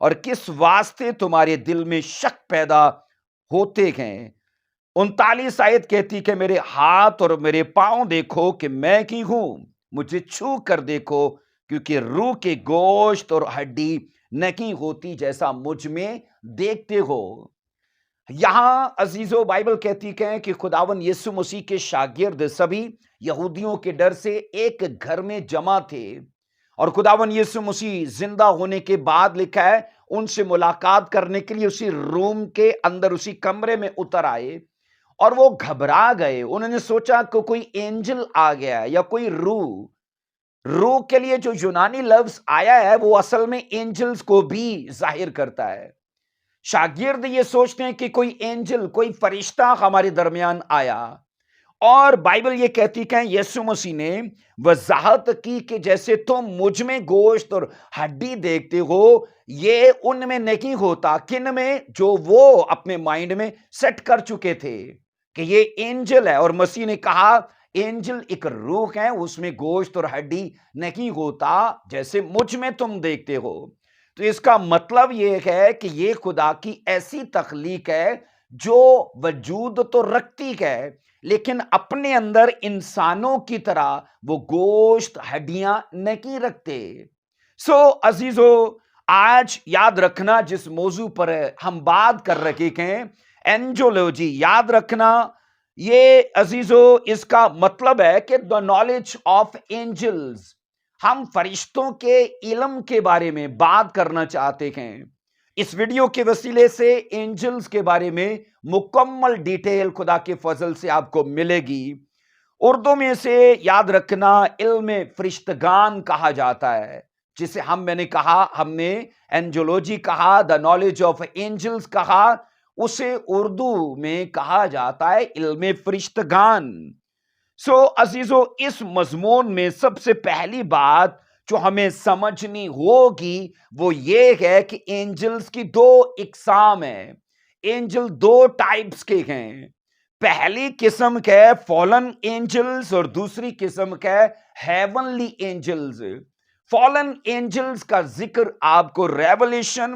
اور کس واسطے تمہارے دل میں شک پیدا ہوتے ہیں؟ 39 آیت کہتی کہ میرے ہاتھ اور میرے پاؤں دیکھو کہ میں کی ہوں، مجھے چھو کر دیکھو، کیونکہ روح کے گوشت اور ہڈی نہیں ہوتی جیسا مجھ میں دیکھتے ہو۔ یہاں عزیزو بائبل کہتی کہ خداوند یسوع مسیح کے شاگرد سبھی یہودیوں کے ڈر سے ایک گھر میں جمع تھے، اور خداوند یسوع مسیح زندہ ہونے کے بعد لکھا ہے ان سے ملاقات کرنے کے لیے اسی روم کے اندر، اسی کمرے میں اتر آئے، اور وہ گھبرا گئے۔ انہوں نے سوچا کہ کوئی اینجل آ گیا ہے یا کوئی روح کے لیے جو یونانی لفظ آیا ہے وہ اصل میں اینجلز کو بھی ظاہر کرتا ہے۔ شاگرد یہ سوچتے ہیں کہ کوئی اینجل، کوئی فرشتہ ہمارے درمیان آیا، اور بائبل یہ کہتی کہ یسوع مسیح نے وضاحت کی کہ جیسے تم مجھ میں گوشت اور ہڈی دیکھتے ہو، یہ ان میں نہیں ہوتا۔ کن میں؟ جو وہ اپنے مائنڈ میں سیٹ کر چکے تھے کہ یہ اینجل ہے، اور مسیح نے کہا اینجل ایک روح ہے، اس میں گوشت اور ہڈی نہیں ہوتا جیسے مجھ میں تم دیکھتے ہو۔ تو اس کا مطلب یہ ہے کہ یہ خدا کی ایسی تخلیق ہے جو وجود تو رکھتی ہے، لیکن اپنے اندر انسانوں کی طرح وہ گوشت ہڈیاں نہیں رکھتے۔ عزیزو، آج یاد رکھنا جس موضوع پر ہم بات کر رہے ہیں، اینجولوجی، یاد رکھنا یہ عزیزو اس کا مطلب ہے کہ the knowledge of angels، ہم فرشتوں کے علم کے بارے میں بات کرنا چاہتے ہیں۔ اس ویڈیو کے وسیلے سے اینجلز کے بارے میں مکمل ڈیٹیل خدا کے فضل سے آپ کو ملے گی۔ اردو میں سے یاد رکھنا علم فرشتگان کہا جاتا ہے، جسے میں نے کہا، ہم نے اینجولوجی کہا، دا نالج آف اینجلز کہا، اسے اردو میں کہا جاتا ہے علم فرشتگان۔ عزیزو، اس مضمون میں سب سے پہلی بات جو ہمیں سمجھنی ہوگی وہ یہ ہے کہ اینجلز کی دو اقسام ہیں۔ اینجل دو ٹائپس کے ہیں۔ پہلی قسم کے فالن اینجلز اور دوسری قسم کے ہیونلی اینجلز۔ فالن اینجلز کا ذکر آپ کو ریولیشن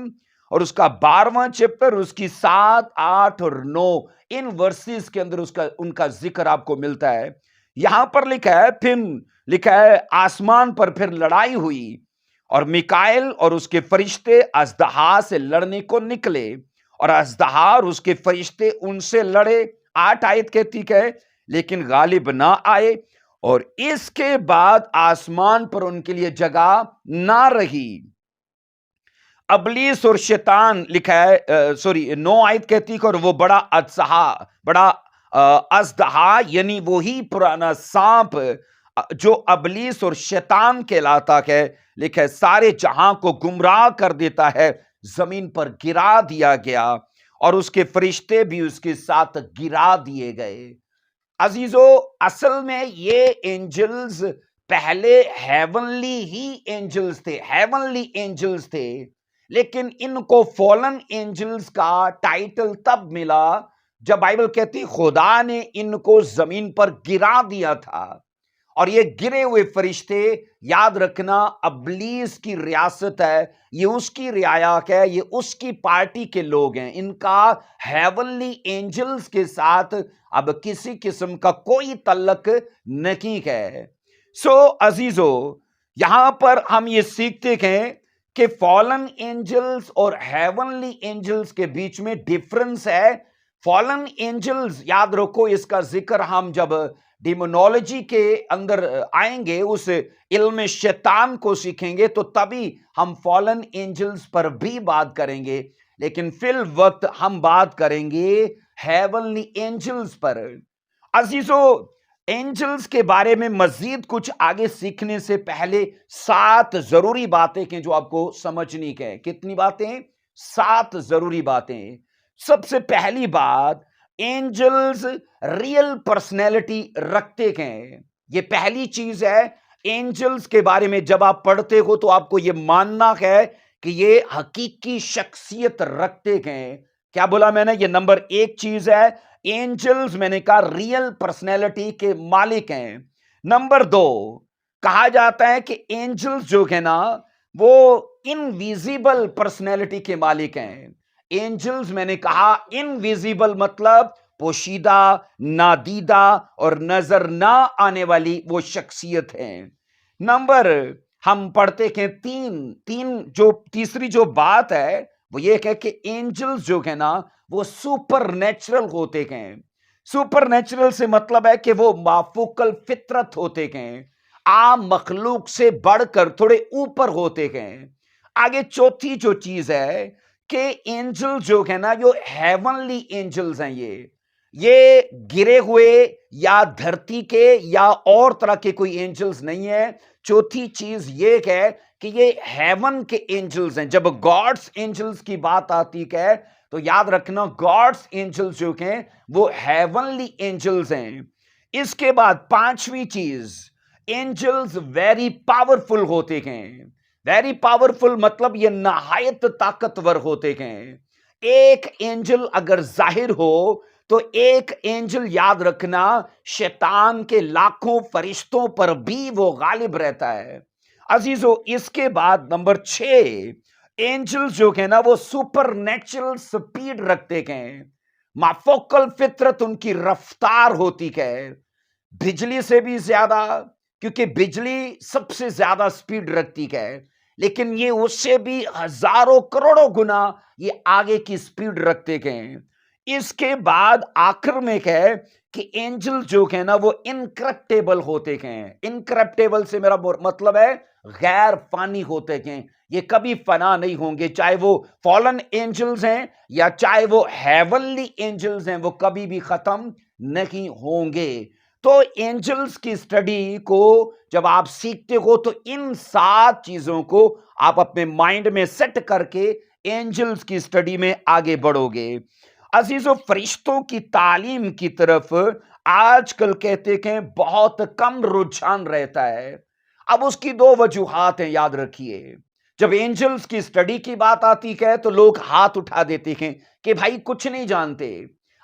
اور اس کا 12واں چیپٹر، اس کی 7، 8 اور 9 ان ورسز کے اندر ان کا ذکر آپ کو ملتا ہے۔ یہاں پر لکھا ہے آسمان پر پھر لڑائی ہوئی، اور میکائیل اور اس کے فرشتے اژدہا سے لڑنے کو نکلے، اور اژدہا اور اس کے فرشتے ان سے لڑے۔ 8 آیت کہتی کہ لیکن غالب نہ آئے، اور اس کے بعد آسمان پر ان کے لیے جگہ نہ رہی۔ ابلیس اور شیطان لکھا ہے 9 آیت کہتی کہ اور وہ بڑا اژدہا یعنی وہی پرانا سانپ جو ابلیس اور شیطان کہلاتا ہے، لکھا ہے سارے جہاں کو گمراہ کر دیتا ہے، زمین پر گرا دیا گیا، اور اس کے فرشتے بھی اس کے ساتھ گرا دیے گئے۔ عزیزو، اصل میں یہ اینجلز پہلے ہیونلی ہی اینجلز تھے، لیکن ان کو فالن اینجلز کا ٹائٹل تب ملا جب بائبل کہتی خدا نے ان کو زمین پر گرا دیا تھا، اور یہ گرے ہوئے فرشتے، یاد رکھنا ابلیس کی ریاست ہے، یہ اس کی رعایا ہے، یہ اس کی پارٹی کے لوگ ہیں، ان کا ہیونلی اینجلز کے ساتھ اب کسی قسم کا کوئی تعلق نہیں ہے۔ عزیزو، یہاں پر ہم یہ سیکھتے ہیں کہ فالن اینجلز اور ہیونلی اینجلز کے بیچ میں ڈیفرنس ہے۔ فالن اینجلز، یاد رکھو اس کا ذکر ہم جب ڈیمونالوجی کے اندر آئیں گے، اس علم شیطان کو سیکھیں گے، تو تبھی ہم فالن اینجلز پر بھی بات کریں گے، لیکن فی الوقت ہم بات کریں گے ہیونلی اینجلز پر۔ عزیزو، اینجلز کے بارے میں مزید کچھ آگے سیکھنے سے پہلے 7 ضروری باتیں ہیں جو آپ کو سمجھنی ہے۔ کتنی باتیں؟ 7 ضروری باتیں۔ سب سے پہلی بات، اینجلز ریئل پرسنالٹی رکھتے ہیں۔ یہ پہلی چیز ہے۔ اینجلز کے بارے میں جب آپ پڑھتے ہو تو آپ کو یہ ماننا ہے کہ یہ حقیقی شخصیت رکھتے ہیں۔ کیا بولا میں نے؟ یہ نمبر 1 چیز ہے، اینجلز میں نے کہا ریئل پرسنالٹی کے مالک ہیں۔ نمبر 2، کہا جاتا ہے کہ اینجلز جو ہے نا وہ انویزیبل پرسنالٹی کے مالک ہیں. اینجلز میں نے کہا انویزیبل مطلب پوشیدہ، نادیدہ اور نظر نہ آنے والی وہ شخصیت ہیں. نمبر ہم پڑھتے کہ تیسری جو بات ہے وہ یہ ہے کہ اینجلز جو ہے نا وہ سپر نیچرل ہوتے ہیں. سپر نیچرل سے مطلب ہے کہ وہ مافوق الفطرت ہوتے ہیں، عام مخلوق سے بڑھ کر تھوڑے اوپر ہوتے ہیں. آگے چوتھی جو چیز ہے کہ اینجل جو ہے نا جو ہیونلی اینجلز ہیں، یہ گرے ہوئے یا دھرتی کے یا اور طرح کے کوئی اینجلز نہیں ہیں. چوتھی چیز یہ ہے کہ یہ ہیون کے اینجلز ہیں. جب گاڈز اینجلز کی بات آتی ہے تو یاد رکھنا گاڈز اینجلز جو ہیں وہ ہیونلی اینجلز ہیں. اس کے بعد پانچویں چیز، اینجلز ویری پاورفل ہوتے ہیں. ویری پاورفل مطلب یہ نہایت طاقتور ہوتے ہیں. ایک اینجل اگر ظاہر ہو تو ایک اینجل یاد رکھنا شیطان کے لاکھوں فرشتوں پر بھی وہ غالب رہتا ہے. عزیزو اس کے بعد نمبر 6، اینجل جو ہے نا وہ سپر نیچرل سپیڈ رکھتے ہیں. مافوق الفطرت ان کی رفتار ہوتی ہے، بجلی سے بھی زیادہ، کیونکہ بجلی سب سے زیادہ سپیڈ رکھتی ہے، لیکن یہ اس سے بھی ہزاروں کروڑوں گنا یہ آگے کی سپیڈ رکھتے ہیں. اس کے بعد آخر میں ہے کہ اینجل جو ہے نا وہ انکرپٹیبل ہوتے ہیں. انکرپٹیبل سے میرا مطلب ہے غیر فانی ہوتے ہیں، یہ کبھی فنا نہیں ہوں گے. چاہے وہ فالن اینجلز ہیں یا چاہے وہ ہیونلی اینجلز ہیں، وہ کبھی بھی ختم نہیں ہوں گے. تو اینجلز کی سٹڈی کو جب آپ سیکھتے ہو تو ان 7 چیزوں کو آپ اپنے مائنڈ میں سیٹ کر کے اینجلز کی سٹڈی میں آگے بڑھو گے. عزیزو فرشتوں کی تعلیم کی طرف آج کل کہتے ہیں بہت کم رجحان رہتا ہے. اب اس کی 2 وجوہات ہیں، یاد رکھیے. جب اینجلز کی سٹڈی کی بات آتی ہے تو لوگ ہاتھ اٹھا دیتے ہیں کہ بھائی کچھ نہیں جانتے.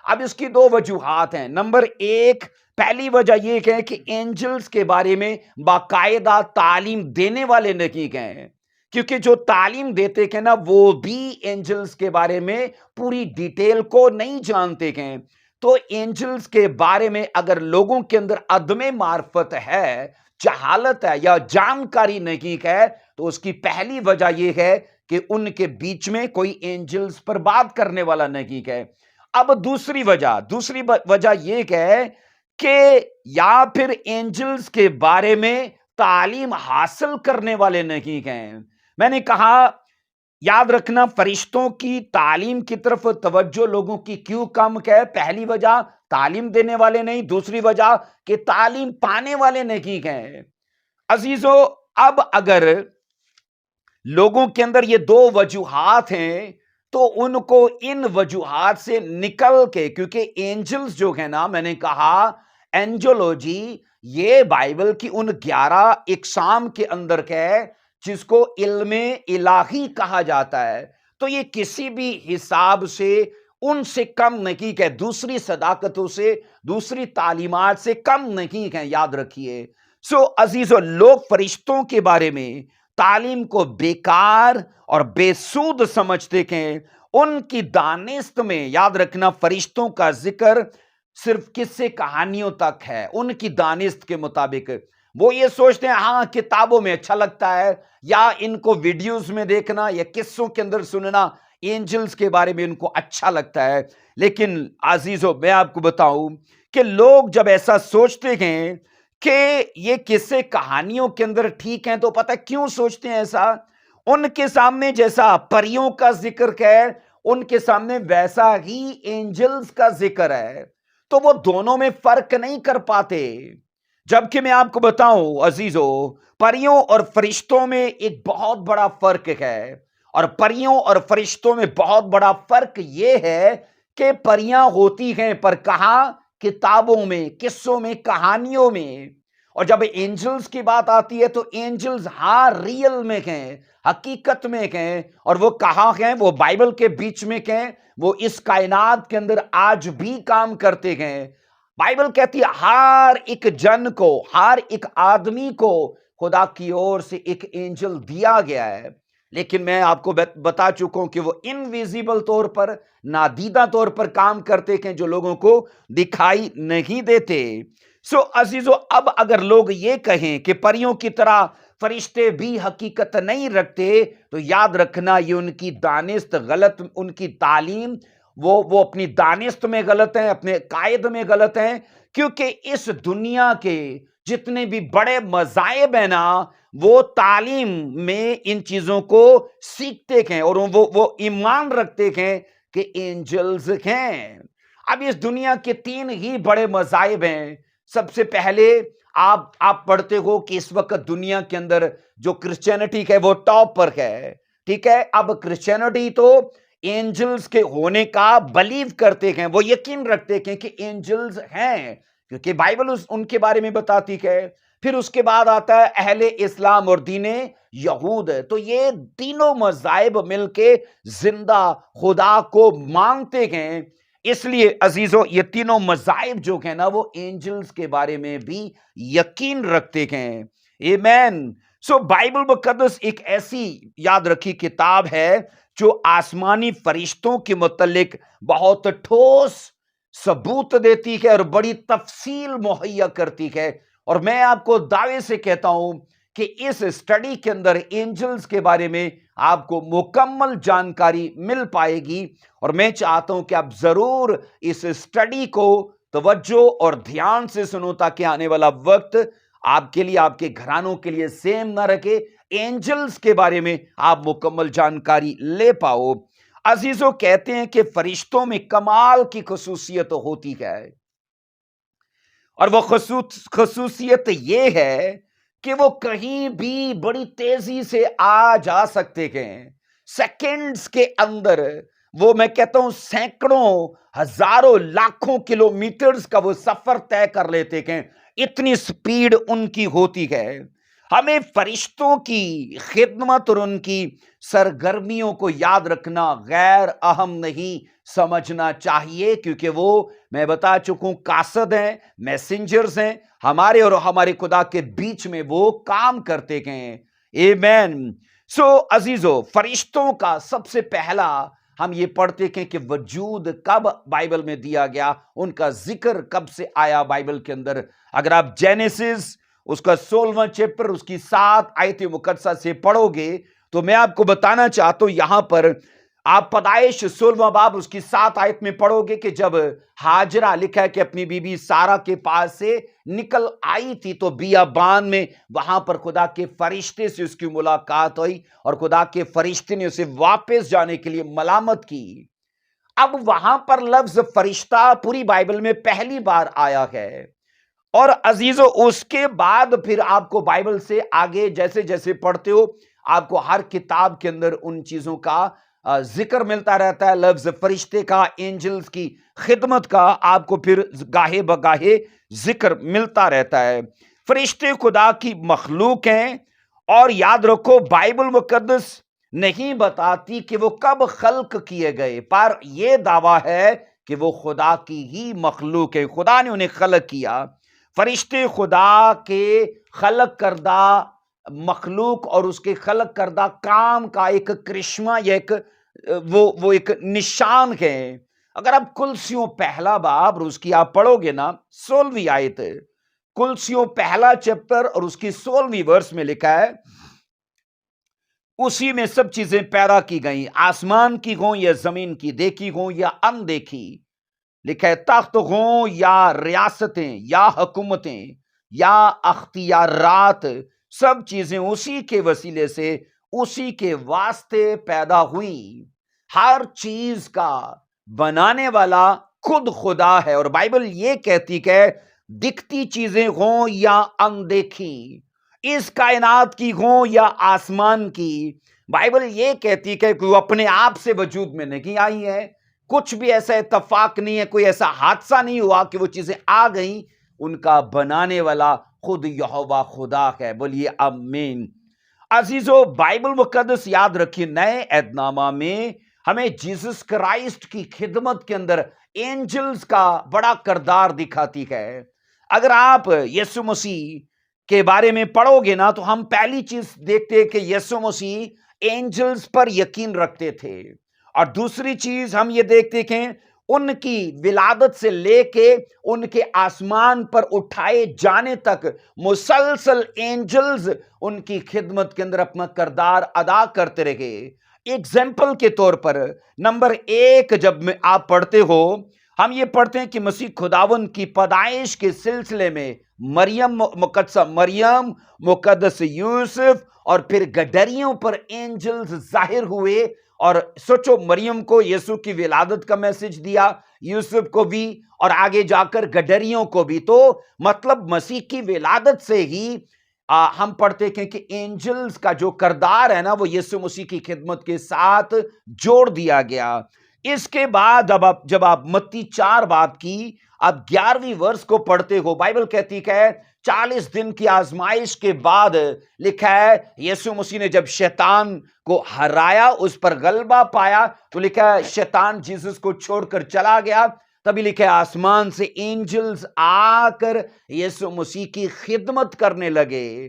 اب اس کی 2 وجوہات ہیں. نمبر 1، پہلی وجہ یہ ہے کہ اینجلز کے بارے میں باقاعدہ تعلیم دینے والے نہیں ہیں، کیونکہ جو تعلیم دیتے ہیں نا وہ بھی اینجلز کے بارے میں پوری ڈیٹیل کو نہیں جانتے ہیں. تو اینجلز کے بارے میں اگر لوگوں کے اندر عدم معرفت ہے، جہالت ہے یا جانکاری نہیں ہے، تو اس کی پہلی وجہ یہ ہے کہ ان کے بیچ میں کوئی اینجلز پر بات کرنے والا نہیں ہے. اب دوسری وجہ یہ ہے کہ یا پھر اینجلز کے بارے میں تعلیم حاصل کرنے والے نہیں ہیں. میں نے کہا یاد رکھنا فرشتوں کی تعلیم کی طرف توجہ لوگوں کی کیوں کم ہے. پہلی وجہ تعلیم دینے والے نہیں، دوسری وجہ کہ تعلیم پانے والے نہیں ہیں. عزیزو اب اگر لوگوں کے اندر یہ 2 وجوہات ہیں تو ان کو ان وجوہات سے نکل کے، کیونکہ اینجلز جو ہے نا میں نے کہا اینجلوجی یہ بائبل کی ان 11 اقسام کے اندر ہے جس کو علم الہی کہا جاتا ہے. تو یہ کسی بھی حساب سے ان سے کم نہیں ہے، دوسری صداقتوں سے، دوسری تعلیمات سے کم نہیں ہے، یاد رکھیے. سو عزیزو لوگ فرشتوں کے بارے میں تعلیم کو بیکار اور بے سود سمجھتے ہیں. ان کی دانست میں یاد رکھنا فرشتوں کا ذکر صرف قصے کہانیوں تک ہے. ان کی دانست کے مطابق وہ یہ سوچتے ہیں ہاں کتابوں میں اچھا لگتا ہے، یا ان کو ویڈیوز میں دیکھنا یا قصوں کے اندر سننا اینجلز کے بارے میں ان کو اچھا لگتا ہے. لیکن عزیزو میں آپ کو بتاؤں کہ لوگ جب ایسا سوچتے ہیں کہ یہ قصے کہانیوں کے اندر ٹھیک ہیں، تو پتہ کیوں سوچتے ہیں ایسا؟ ان کے سامنے جیسا پریوں کا ذکر ہے ان کے سامنے ویسا ہی اینجلز کا ذکر ہے، تو وہ دونوں میں فرق نہیں کر پاتے. جبکہ میں آپ کو بتاؤں عزیزو پریوں اور فرشتوں میں ایک بہت بڑا فرق ہے. اور پریوں اور فرشتوں میں بہت بڑا فرق یہ ہے کہ پریاں ہوتی ہیں پر کہاں؟ کتابوں میں، قصوں میں، کہانیوں میں. اور جب اینجلز کی بات آتی ہے تو اینجلز ہاں ریئل میں ہیں، حقیقت میں ہیں. اور وہ کہاں ہیں؟ وہ بائبل کے بیچ میں ہیں، وہ اس کائنات کے اندر آج بھی کام کرتے ہیں. بائبل کہتی ہے ہر ایک جن کو، ہر ایک آدمی کو خدا کی اور سے ایک اینجل دیا گیا ہے، لیکن میں آپ کو بتا چکا ہوں کہ وہ انویزیبل طور پر، نادیدہ طور پر کام کرتے ہیں جو لوگوں کو دکھائی نہیں دیتے۔ سو عزیزو، اب اگر لوگ یہ کہیں کہ پریوں کی طرح فرشتے بھی حقیقت نہیں رکھتے، تو یاد رکھنا یہ ان کی دانست غلط، ان کی تعلیم، وہ اپنی دانست میں غلط ہیں، اپنے قائد میں غلط ہیں، کیونکہ اس دنیا کے جتنے بھی بڑے مذاہب ہیں نا، وہ تعلیم میں ان چیزوں کو سیکھتے ہیں اور وہ ایمان رکھتے ہیں کہ اینجلز ہیں۔ اب اس دنیا کے 3 ہی بڑے مذاہب ہیں۔ سب سے پہلے آپ پڑھتے ہو کہ اس وقت دنیا کے اندر جو کرسچینٹی ہے وہ ٹاپ پر ہے، ٹھیک ہے۔ اب کرسچینٹی تو اینجلز کے ہونے کا بلیو کرتے ہیں، وہ یقین رکھتے ہیں کہ اینجلز ہیں، کیونکہ بائبل ان کے بارے میں بتاتی ہے۔ پھر اس کے بعد آتا ہے اہل اسلام اور دین یہود۔ تو یہ تینوں مذاہب مل کے زندہ خدا کو مانتے ہیں۔ اس لیے عزیزو، یہ تینوں مذاہب جو ہیں نا، وہ اینجلز کے بارے میں بھی یقین رکھتے ہیں۔ آمین۔ سو بائبل مقدس ایک ایسی یاد رکھی کتاب ہے جو آسمانی فرشتوں کے متعلق بہت ٹھوس ثبوت دیتی ہے اور بڑی تفصیل مہیا کرتی ہے، اور میں آپ کو دعوے سے کہتا ہوں کہ اس اسٹڈی کے اندر اینجلز کے بارے میں آپ کو مکمل جانکاری مل پائے گی، اور میں چاہتا ہوں کہ آپ ضرور اس اسٹڈی کو توجہ اور دھیان سے سنو، تاکہ آنے والا وقت آپ کے لیے، آپ کے گھرانوں کے لیے سیم نہ رکھے، اینجلز کے بارے میں آپ مکمل جانکاری لے پاؤ۔ عزیزو، کہتے ہیں کہ فرشتوں میں کمال کی خصوصیت ہوتی ہے، اور وہ خصوصیت یہ ہے کہ وہ کہیں بھی بڑی تیزی سے آ جا سکتے ہیں، سیکنڈز کے اندر۔ وہ میں کہتا ہوں سینکڑوں، ہزاروں، لاکھوں کلومیٹرز کا وہ سفر طے کر لیتے ہیں، اتنی سپیڈ ان کی ہوتی ہے۔ ہمیں فرشتوں کی خدمت اور ان کی سرگرمیوں کو یاد رکھنا غیر اہم نہیں سمجھنا چاہیے، کیونکہ وہ میں بتا چکوں قاصد ہیں، میسنجرز ہیں، ہمارے اور ہمارے خدا کے بیچ میں وہ کام کرتے ہیں۔ آمین۔ سو عزیزو، فرشتوں کا سب سے پہلا ہم یہ پڑھتے ہیں کہ وجود کب بائبل میں دیا گیا، ان کا ذکر کب سے آیا بائبل کے اندر۔ اگر آپ جینیسس اس کا 16واں چیپٹر اس کی 7 آیت مقدسہ سے پڑھو گے، تو میں آپ کو بتانا چاہتا ہوں یہاں پر آپ پیدائش 16واں باب اس کی 7 آیت میں پڑھو گے کہ جب ہاجرہ لکھا ہے کہ اپنی بی بی سارہ کے پاس سے نکل آئی تھی، تو بیابان میں وہاں پر خدا کے فرشتے سے اس کی ملاقات ہوئی، اور خدا کے فرشتے نے اسے واپس جانے کے لیے ملامت کی۔ اب وہاں پر لفظ فرشتہ پوری بائبل میں پہلی بار آیا ہے، اور عزیزو اس کے بعد پھر آپ کو بائبل سے آگے جیسے جیسے پڑھتے ہو، آپ کو ہر کتاب کے اندر ان چیزوں کا ذکر ملتا رہتا ہے، لفظ فرشتے کا، اینجلز کی خدمت کا آپ کو پھر گاہے بگاہے ذکر ملتا رہتا ہے۔ فرشتے خدا کی مخلوق ہیں، اور یاد رکھو بائبل مقدس نہیں بتاتی کہ وہ کب خلق کیے گئے، پر یہ دعویٰ ہے کہ وہ خدا کی ہی مخلوق ہے، خدا نے انہیں خلق کیا۔ فرشتے خدا کے خلق کردہ مخلوق اور اس کے خلق کردہ کام کا ایک کرشمہ یا وہ ایک نشان ہے۔ اگر آپ کلسیوں پہلا باب اور اس کی آپ پڑھو گے نا 16ویں آیت، کلسیوں پہلا چیپٹر اور اس کی 16ویں ورس میں لکھا ہے، اسی میں سب چیزیں پیدا کی گئیں، آسمان کی ہوں یا زمین کی، دیکھی ہوں یا اندیکھی۔ لکھا ہے تخت ہوں یا ریاستیں یا حکومتیں یا اختیارات، سب چیزیں اسی کے وسیلے سے، اسی کے واسطے پیدا ہوئی۔ ہر چیز کا بنانے والا خود خدا ہے، اور بائبل یہ کہتی کہ دکھتی چیزیں ہوں یا اندیکھی، اس کائنات کی ہوں یا آسمان کی، بائبل یہ کہتی کہ وہ اپنے آپ سے وجود میں نہیں آئی ہے، کچھ بھی ایسا اتفاق نہیں ہے، کوئی ایسا حادثہ نہیں ہوا کہ وہ چیزیں آ گئیں، ان کا بنانے والا خود یہوہ خدا ہے۔ بولیے آمین۔ عزیزو، بائبل مقدس یاد رکھیے نئے عہد نامہ میں ہمیں جیسس کرائسٹ کی خدمت کے اندر اینجلز کا بڑا کردار دکھاتی ہے۔ اگر آپ یسوع مسیح کے بارے میں پڑھو گے نا تو ہم پہلی چیز دیکھتے کہ یسوع مسیح اینجلز پر یقین رکھتے تھے، اور دوسری چیز ہم یہ دیکھتے کہ ان کی ولادت سے لے کے ان کے آسمان پر اٹھائے جانے تک مسلسل اینجلز ان کی خدمت کے اندر اپنا کردار ادا کرتے رہے۔ ایگزامپل کے طور پر نمبر 1 جب میں آپ پڑھتے ہو، ہم یہ پڑھتے ہیں کہ مسیح خداوند کی پیدائش کے سلسلے میں مریم مقدسہ مریم، مقدس یوسف اور پھر گڈریوں پر اینجلز ظاہر ہوئے، اور سوچو مریم کو یسوع کی ولادت کا میسج دیا، یوسف کو بھی، اور آگے جا کر گڈریوں کو بھی۔ تو مطلب مسیح کی ولادت سے ہی ہم پڑھتے ہیں کہ اینجلز کا جو کردار ہے نا وہ یسوع مسیح کی خدمت کے ساتھ جوڑ دیا گیا۔ اس کے بعد جب آپ متی 4 باب کی آپ 11ویں ورس کو پڑھتے ہو، بائبل کہتی ہے 40 دن کی آزمائش کے بعد لکھا ہے یسوع مسیح نے جب شیطان کو ہرایا، اس پر غلبہ پایا، تو لکھا ہے شیطان جیسس کو چھوڑ کر چلا گیا۔ تبھی لکھا ہے آسمان سے اینجلز آ کر یسوع مسیح کی خدمت کرنے لگے۔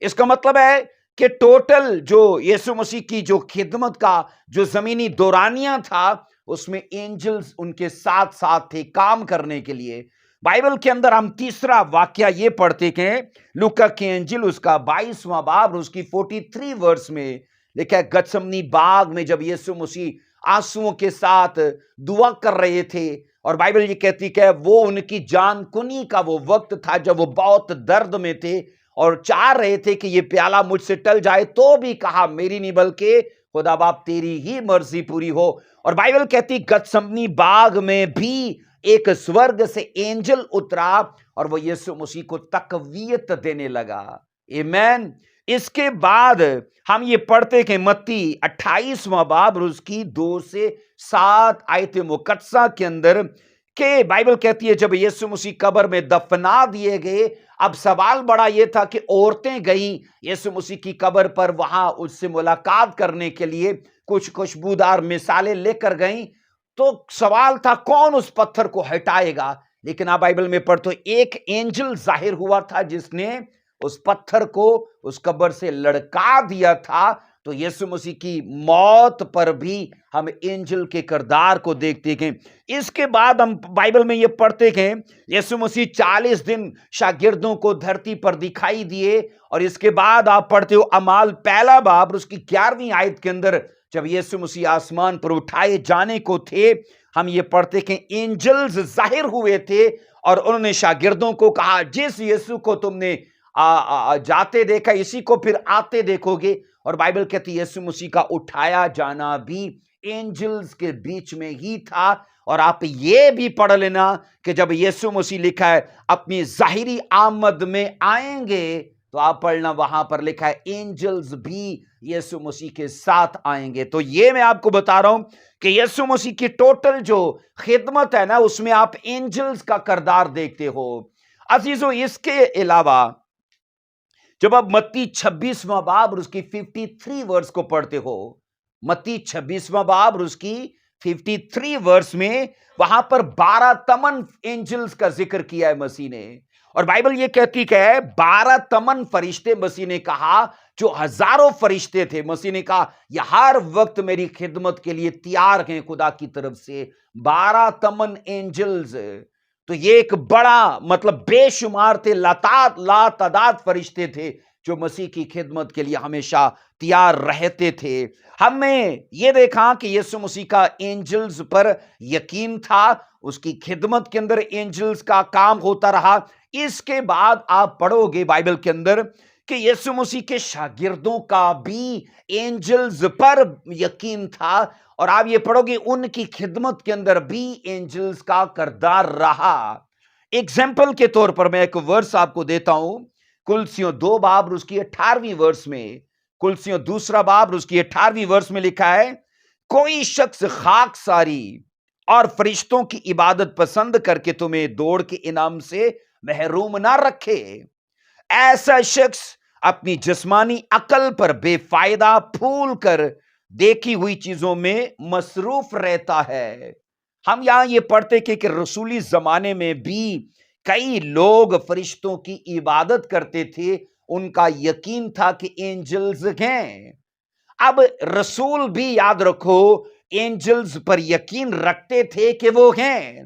اس کا مطلب ہے کہ ٹوٹل جو یسوع مسیح کی جو خدمت کا جو زمینی دورانیہ تھا، اس میں اینجلز ان کے ساتھ ساتھ تھے کام کرنے کے لیے۔ بائبل کے اندر ہم تیسرا واقعہ یہ پڑھتے کہ لوکا کی انجیل اس کا 22واں باب اس کی 43 ورس میں لکھا ہے گتسمنی باغ میں جب یسوع مسیح آنسوؤں کے ساتھ دعا کر رہے تھے، اور بائبل یہ کہتی کہ وہ ان کی جان کنی کا وہ وقت تھا جب وہ بہت درد میں تھے اور چاہ رہے تھے کہ یہ پیالہ مجھ سے ٹل جائے، تو بھی کہا میری نہیں بلکہ خدا باپ تیری ہی مرضی پوری ہو۔ اور بائبل کہتی گتسمنی باغ میں بھی ایک سورگ سے اینجل اترا اور وہ یسوع مسیح کو تقویت دینے لگا۔ ایمین۔ اس کے بعد ہم یہ پڑھتے کہ متی 28واں باب اس کی 2 سے 7 آیت مقدسہ کے اندر کہ بائبل کہتی ہے جب یسوع مسیح قبر میں دفنا دیے گئے، اب سوال بڑا یہ تھا کہ عورتیں گئیں یسوع مسیح کی قبر پر، وہاں اس سے ملاقات کرنے کے لیے کچھ خوشبودار مثالیں لے کر گئیں، تو سوال تھا کون اس پتھر کو ہٹائے گا؟ لیکن آپ بائبل میں پڑھتے ایک اینجل ظاہر ہوا تھا جس نے اس پتھر کو اس قبر سے لڑکا دیا تھا۔ تو یسوع مسیح کی موت پر بھی ہم اینجل کے کردار کو دیکھتے ہیں۔ اس کے بعد ہم بائبل میں یہ پڑھتے ہیں یسوع مسیح 40 دن شاگردوں کو دھرتی پر دکھائی دیے، اور اس کے بعد آپ پڑھتے ہو اعمال پہلا باب اس کی 11ویں آیت کے اندر جب یسوع مسیح آسمان پر اٹھائے جانے کو تھے، ہم یہ پڑھتے کہ اینجلز ظاہر ہوئے تھے اور انہوں نے شاگردوں کو کہا جس یسوع کو تم نے جاتے دیکھا اسی کو پھر آتے دیکھو گے۔ اور بائبل کہتی ہے یسوع مسیح کا اٹھایا جانا بھی اینجلز کے بیچ میں ہی تھا۔ اور آپ یہ بھی پڑھ لینا کہ جب یسوع مسیح لکھا ہے اپنی ظاہری آمد میں آئیں گے، تو آپ پڑھنا وہاں پر لکھا ہے اینجلز بھی یسوع مسیح کے ساتھ آئیں گے۔ تو یہ میں آپ کو بتا رہا ہوں کہ یسوع مسیح کی ٹوٹل جو خدمت ہے نا اس میں آپ اینجلز کا کردار دیکھتے ہو۔ عزیزو، اس کے علاوہ جب آپ متی 26واں باب اس کی 53 ورس کو پڑھتے ہو، متی 26واں باب اس کی 53 ورس میں وہاں پر 12 تمن اینجلز کا ذکر کیا ہے مسیح نے، اور بائبل یہ کہتی کہ 12 تمن فرشتے مسیح نے کہا جو ہزاروں فرشتے تھے، مسیح نے کہا یہ ہر وقت میری خدمت کے لیے تیار ہیں خدا کی طرف سے 12 تمن اینجلز۔ تو یہ ایک بڑا مطلب بے شمار تھے، لا تعداد فرشتے تھے جو مسیح کی خدمت کے لیے ہمیشہ تیار رہتے تھے۔ ہم نے یہ دیکھا کہ یسوع مسیح کا اینجلز پر یقین تھا، اس کی خدمت کے اندر اینجلز کا کام ہوتا رہا۔ اس کے بعد آپ پڑھو گے بائبل کے اندر کہ یسوع مسیح کے شاگردوں کا بھی اینجلز پر یقین تھا، اور آپ یہ پڑھو گے ان کی خدمت کے اندر بھی اینجلز کا کردار رہا۔ ایگزامپل کے طور پر میں ایک ورس آپ کو دیتا ہوں، کلسیوں 2 باب اس کی 18ویں ورس میں، کلسیوں 2 باب اس کی 18ویں ورس میں لکھا ہے کوئی شخص خاک ساری اور فرشتوں کی عبادت پسند کر کے تمہیں دوڑ کے انعام سے محروم نہ رکھے۔ ایسا شخص اپنی جسمانی عقل پر بے فائدہ پھول کر دیکھی ہوئی چیزوں میں مصروف رہتا ہے۔ ہم یہاں یہ پڑھتے کہ رسولی زمانے میں بھی کئی لوگ فرشتوں کی عبادت کرتے تھے، ان کا یقین تھا کہ اینجلز ہیں۔ اب رسول بھی یاد رکھو اینجلز پر یقین رکھتے تھے کہ وہ ہیں،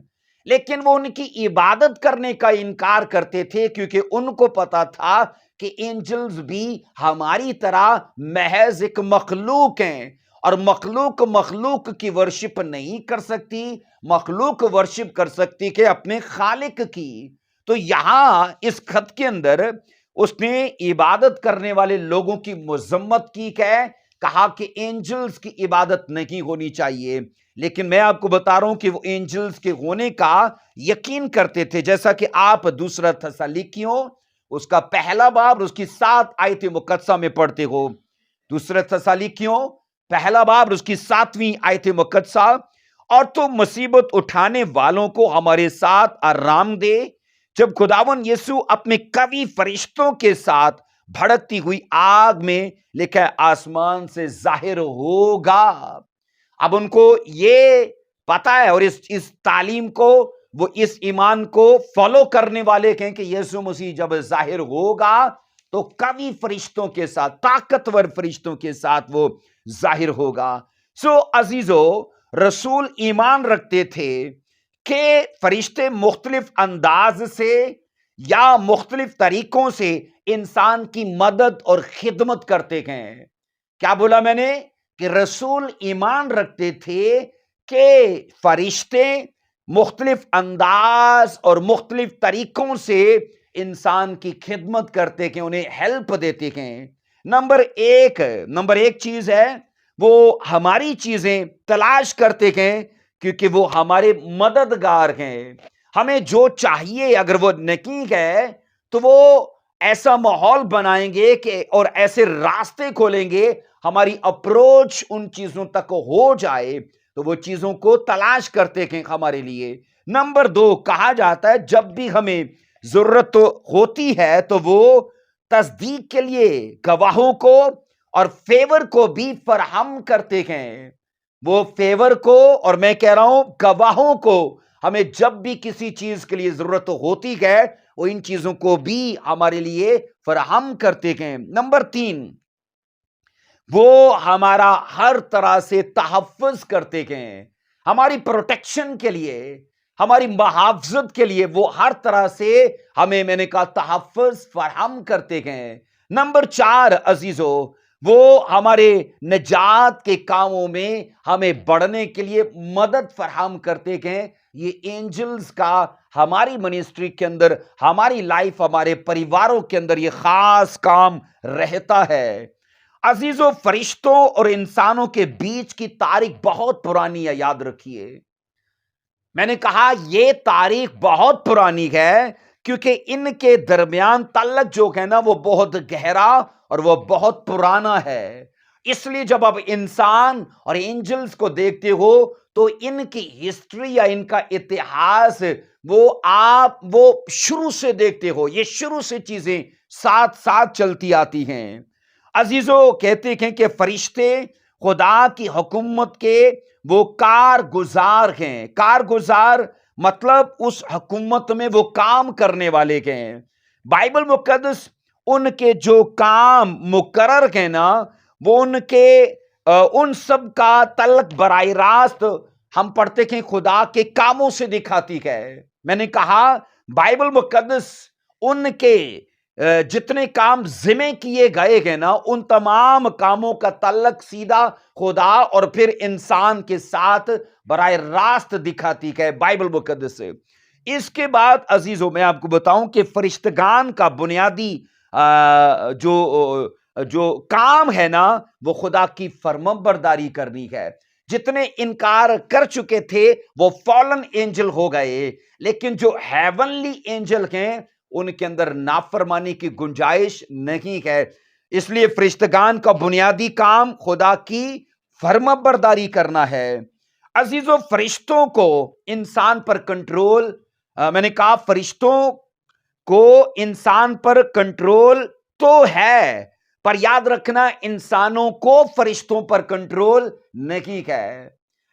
لیکن وہ ان کی عبادت کرنے کا انکار کرتے تھے، کیونکہ ان کو پتا تھا کہ اینجلز بھی ہماری طرح محض ایک مخلوق ہیں، اور مخلوق کی ورشپ نہیں کر سکتی، مخلوق ورشپ کر سکتی کہ اپنے خالق کی۔ تو یہاں اس خط کے اندر اس نے عبادت کرنے والے لوگوں کی مذمت کی، کہا کہ اینجلز کی عبادت نہیں ہونی چاہیے، لیکن میں آپ کو بتا رہا ہوں کہ وہ اینجلز کے ہونے کا یقین کرتے تھے، جیسا کہ آپ دوسرا تسالونیکیوں اس کا پہلا باب اس کی 7 آیت مقدسہ میں پڑھتے ہو۔ دوسرا تسالونیکیوں پہلا باب اس کی 7ویں آیت مقدسہ، اور تو مصیبت اٹھانے والوں کو ہمارے ساتھ آرام دے، جب خداوند یسوع اپنے قوی فرشتوں کے ساتھ بھڑکتی ہوئی آگ میں لکھا ہے آسمان سے ظاہر ہوگا۔ اب ان کو یہ پتا ہے، اور اس تعلیم کو، وہ اس ایمان کو فالو کرنے والے کہیں کہ یسوع مسیح جب ظاہر ہوگا تو قوی فرشتوں کے ساتھ، طاقتور فرشتوں کے ساتھ وہ ظاہر ہوگا۔ سو عزیزو، رسول ایمان رکھتے تھے کہ فرشتے مختلف انداز سے یا مختلف طریقوں سے انسان کی مدد اور خدمت کرتے ہیں۔ کیا بولا میں نے؟ کہ رسول ایمان رکھتے تھے کہ فرشتے مختلف انداز اور مختلف طریقوں سے انسان کی خدمت کرتے ہیں، انہیں ہیلپ دیتے ہیں۔ نمبر ایک چیز ہے، وہ ہماری چیزیں تلاش کرتے ہیں کیونکہ وہ ہمارے مددگار ہیں۔ ہمیں جو چاہیے اگر وہ نہیں ہے تو وہ ایسا ماحول بنائیں گے کہ اور ایسے راستے کھولیں گے ہماری اپروچ ان چیزوں تک ہو جائے، تو وہ چیزوں کو تلاش کرتے ہیں ہمارے لیے۔ نمبر 2 کہا جاتا ہے جب بھی ہمیں ضرورت ہوتی ہے تو وہ تصدیق کے لیے گواہوں کو اور فیور کو بھی فراہم کرتے ہیں۔ وہ فیور کو، اور میں کہہ رہا ہوں گواہوں کو، ہمیں جب بھی کسی چیز کے لیے ضرورت ہوتی ہے وہ ان چیزوں کو بھی ہمارے لیے فراہم کرتے ہیں۔ نمبر 3 وہ ہمارا ہر طرح سے تحفظ کرتے ہیں، ہماری پروٹیکشن کے لیے، ہماری محافظت کے لیے وہ ہر طرح سے ہمیں، میں نے کہا، تحفظ فراہم کرتے ہیں۔ نمبر 4 عزیزو، وہ ہمارے نجات کے کاموں میں ہمیں بڑھنے کے لیے مدد فراہم کرتے ہیں۔ یہ اینجلز کا ہماری منسٹری کے اندر، ہماری لائف، ہمارے پریواروں کے اندر یہ خاص کام رہتا ہے۔ عزیزو، فرشتوں اور انسانوں کے بیچ کی تاریخ بہت پرانی ہے، یاد رکھیے۔ میں نے کہا یہ تاریخ بہت پرانی ہے کیونکہ ان کے درمیان تعلق جو ہے نا وہ بہت گہرا اور وہ بہت پرانا ہے۔ اس لیے جب آپ انسان اور اینجلز کو دیکھتے ہو تو ان کی ہسٹری یا ان کا اتہاس وہ شروع سے دیکھتے ہو، یہ شروع سے چیزیں ساتھ ساتھ چلتی آتی ہیں۔ عزیزو، کہتے ہیں کہ فرشتے خدا کی حکومت کے وہ کارگزار ہیں۔ کارگزار مطلب اس حکومت میں وہ کام کرنے والے ہیں۔ بائبل مقدس ان کے جو کام مقرر ہیں نا، وہ ان سب کا تعلق براہ راست ہم پڑھتے ہیں خدا کے کاموں سے دکھاتی ہے۔ میں نے کہا بائبل مقدس ان کے جتنے کام ذمہ کیے گئے ہیں نا، ان تمام کاموں کا تعلق سیدھا خدا اور پھر انسان کے ساتھ براہ راست دکھاتی ہے بائبل مقدس سے۔ اس کے بعد عزیزو میں آپ کو بتاؤں کہ فرشتگان کا بنیادی جو کام ہے نا وہ خدا کی فرمانبرداری کرنی ہے۔ جتنے انکار کر چکے تھے وہ فالن اینجل ہو گئے، لیکن جو ہیونلی اینجل ہیں ان کے اندر نافرمانی کی گنجائش نہیں ہے۔ اس لیے فرشتگان کا بنیادی کام خدا کی فرمانبرداری کرنا ہے۔ عزیزو، فرشتوں کو انسان پر کنٹرول، میں نے کہا فرشتوں کو انسان پر کنٹرول تو ہے، پر یاد رکھنا انسانوں کو فرشتوں پر کنٹرول نہیں ہے۔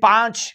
5,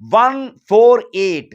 148,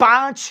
5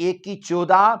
1:14,